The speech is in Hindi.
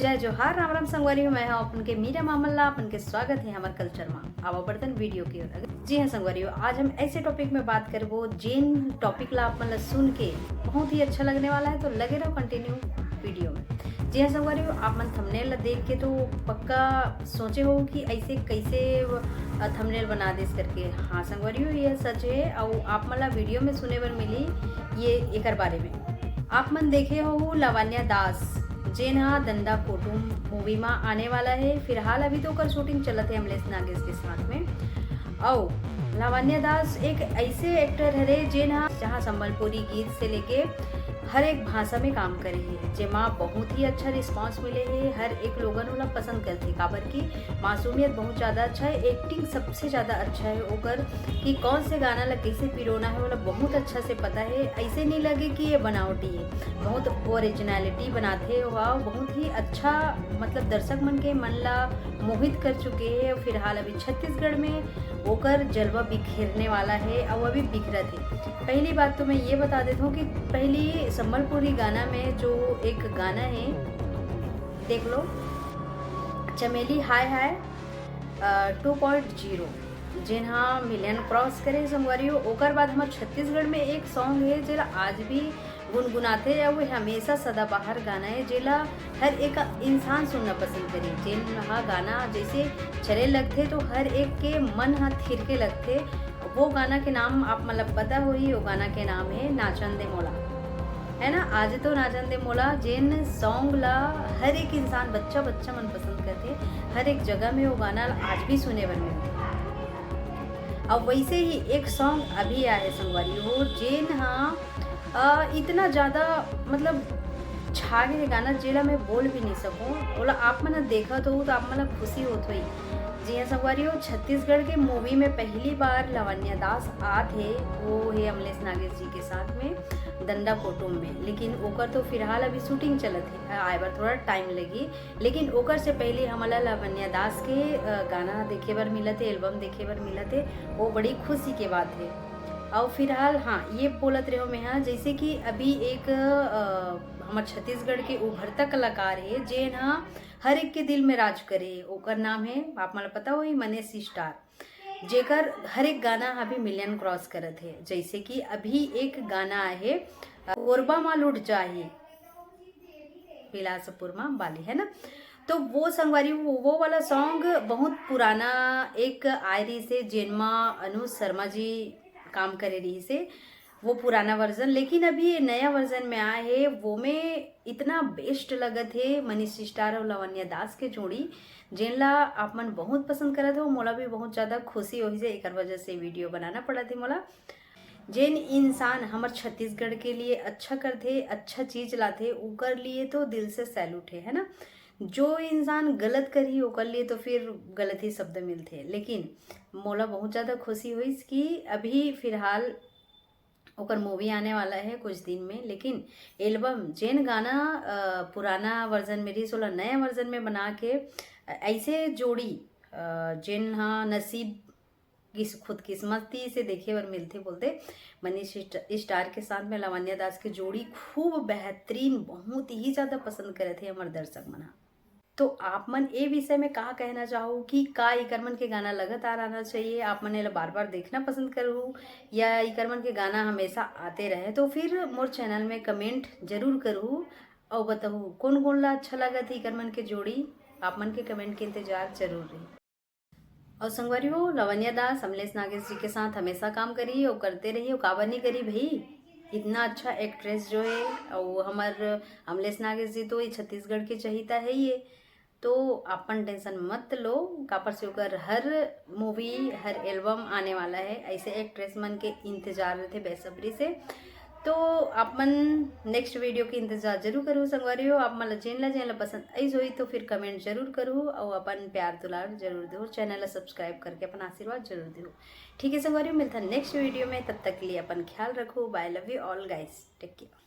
जय जोहार राम राम संगवारी मैं हूँ अपन के मीरा मामल्ला अपन के स्वागत है हमारे कल्चर में आवा बर्तन वीडियो की ओर। जी हाँ संगवारी, आज हम ऐसे टॉपिक में बात करबो जिन टॉपिक ला अपन सुन के बहुत ही अच्छा लगने वाला है, तो लगे रहो कंटिन्यू वीडियो में। जी हाँ संगवारी, आप मन थंबनेल देख के तो पक्का सोचे हो कि ऐसे कैसे थंबनेल बना देस करके। हाँ संगवारी, ये सच है और आप मला वीडियो में सुने बर मिली ये एकर बारे में। आप मन देखे हो लावण्या दास जेन हा दंदा कुटुम मूवी में आने वाला है। फिलहाल अभी तो कर शूटिंग चलत है अमलेश नागेश के साथ में। और लावण्या दास एक ऐसे एक्टर है जेन हा जहाँ संबलपुरी गीत से लेके हर एक भाषा में काम करे है, जेमा बहुत ही अच्छा रिस्पांस मिले है। हर एक लोगन वाला पसंद करते काबर की मासूमियत बहुत ज़्यादा अच्छा है, एक्टिंग सबसे ज़्यादा अच्छा है ओकर कि कौन से गाना ला कैसे पिरोना है वाला बहुत अच्छा से पता है। ऐसे नहीं लगे कि ये बनावटी है, बहुत ओरिजिनलिटी बनाते हुआ बहुत ही अच्छा, मतलब दर्शक मन के मन ला मोहित कर चुके हैं। फिलहाल अभी छत्तीसगढ़ में ओकर जलवा बिखेरने वाला है और अभी बिखरत है। पहली बात तो मैं ये बता देता हूँ कि पहली संबलपुरी गाना में जो एक गाना है देख लो, चमेली हाय हाय 2.0 जिन हाँ मिलियन क्रॉस करे संगवारियों। ओकर बाद हमारे छत्तीसगढ़ में एक सॉन्ग है जेला आज भी गुनगुनाते हैं, वो हमेशा सदाबहार गाना है जेला हर एक इंसान सुनना पसंद करे। जेन हाँ गाना जैसे चले लगते तो हर एक के मन हाथ थिर के लगते। वो गाना के नाम आप मतलब पता हो ही, वो गाना के नाम है नाचन दे मोला, है ना। आज तो नाचन दे मोला जेन सॉन्ग ला हर एक इंसान बच्चा बच्चा मन पसंद करते, हर एक जगह में वो गाना आज भी सुने बन मिलते। और वैसे ही एक सॉन्ग अभी आया है संगवारी हो जेन हाँ इतना ज़्यादा मतलब छा गए गाना जेला मैं बोल भी नहीं सकूँ। बोला आप मैंने देखा तो आप मतलब खुशी होत हुई। जी हाँ संगवारी हो, छत्तीसगढ़ के मूवी में पहली बार लावण्या दास आते वो है अमलेश नागेश जी के साथ में दंदा कुटुम में। लेकिन ओकर तो फिलहाल अभी शूटिंग चलत है, आए बार थोड़ा टाइम लगी। लेकिन ओकर से पहले हमारा लावण्या दास के गाना देखे बर मिला थे, एल्बम देखे बर मिला थे, वो बड़ी खुशी के बात है। और फिलहाल हाँ ये बोलत रहो मैं हाँ, जैसे कि अभी एक हमारे छत्तीसगढ़ के उभरता कलाकार है जेन हाँ हर एक के दिल में राज करे। ओकर नाम है आप मला पता हो मनीष स्टार, जेकर हर एक गाना अभी मिलियन क्रॉस करत है। जैसे कि अभी एक गाना है कोरबा मा लुट जाही बिलासपुर मा बाली, है ना। तो वो संगवारी वो वाला सॉन्ग बहुत पुराना एक आय रही से जेनमा अनुज शर्मा जी काम करे रही से, वो पुराना वर्जन। लेकिन अभी नया वर्जन में आया है, वो में इतना बेस्ट लगत है मनीष स्टार और लावण्या दास के जोड़ी जेनला आप मन बहुत पसंद करत हो। मोला भी बहुत ज़्यादा खुशी हो से एक वजह से वीडियो बनाना पड़ा थी मोला। जेन इंसान हमारे छत्तीसगढ़ के लिए अच्छा करते, अच्छा चीज लाते, उकर लिए तो दिल से सैल्यूट है ना। जो इंसान गलत करी ओकर लिए तो फिर गलत ही शब्द मिलते। लेकिन मोला बहुत ज़्यादा खुशी हुई कि अभी फिलहाल ओकर मूवी आने वाला है कुछ दिन में। लेकिन एल्बम जेन गाना पुराना वर्जन में रही सोला नया वर्जन में बना के ऐसे जोड़ी जेन हाँ नसीब खुद किस्मती से देखे और मिलते बोलते मनीष स्टार के साथ में लावण्या दास की जोड़ी खूब बेहतरीन, बहुत ही ज़्यादा पसंद करे थे हमारे दर्शक मना। तो आप मन ए विषय में कहा कहना चाहो कि का इकर मन के गाना लगातार आना चाहिए, आप मन बार बार देखना पसंद करूँ या इकर मन के गाना हमेशा आते रहे। तो फिर मोर चैनल में कमेंट जरूर करूँ और बताऊँ कौन कौन ला अच्छा लगा थी इकर मन के जोड़ी। आप मन के कमेंट के इंतजार जरूर रही। और संगवारी हो लावण्या दास अमलेश नागेश जी के साथ हमेशा काम करी और करते रही, और काबर नहीं करी भाई। इतना अच्छा एक्ट्रेस जो है और हमारे अमलेश नागेश जी तो ये छत्तीसगढ़ के चहिता है ये। तो अपन टेंशन मत लो, कापर से होकर हर मूवी हर एल्बम आने वाला है। ऐसे एक्ट्रेस मन के इंतजार रहते बेसब्री से। तो आप मन नेक्स्ट वीडियो के इंतजार जरूर करूँ संगवारी हो। आप मतलब चैनल पसंद आई हुई तो फिर कमेंट जरूर करूँ और अपन प्यार दुलार जरूर दो, चैनल सब्सक्राइब करके अपन आशीर्वाद जरूर दो। ठीक है संगवारी हो, मिलता है नेक्स्ट वीडियो में, तब तक के लिए अपन ख्याल रखो। Bye, love you all guys, take care.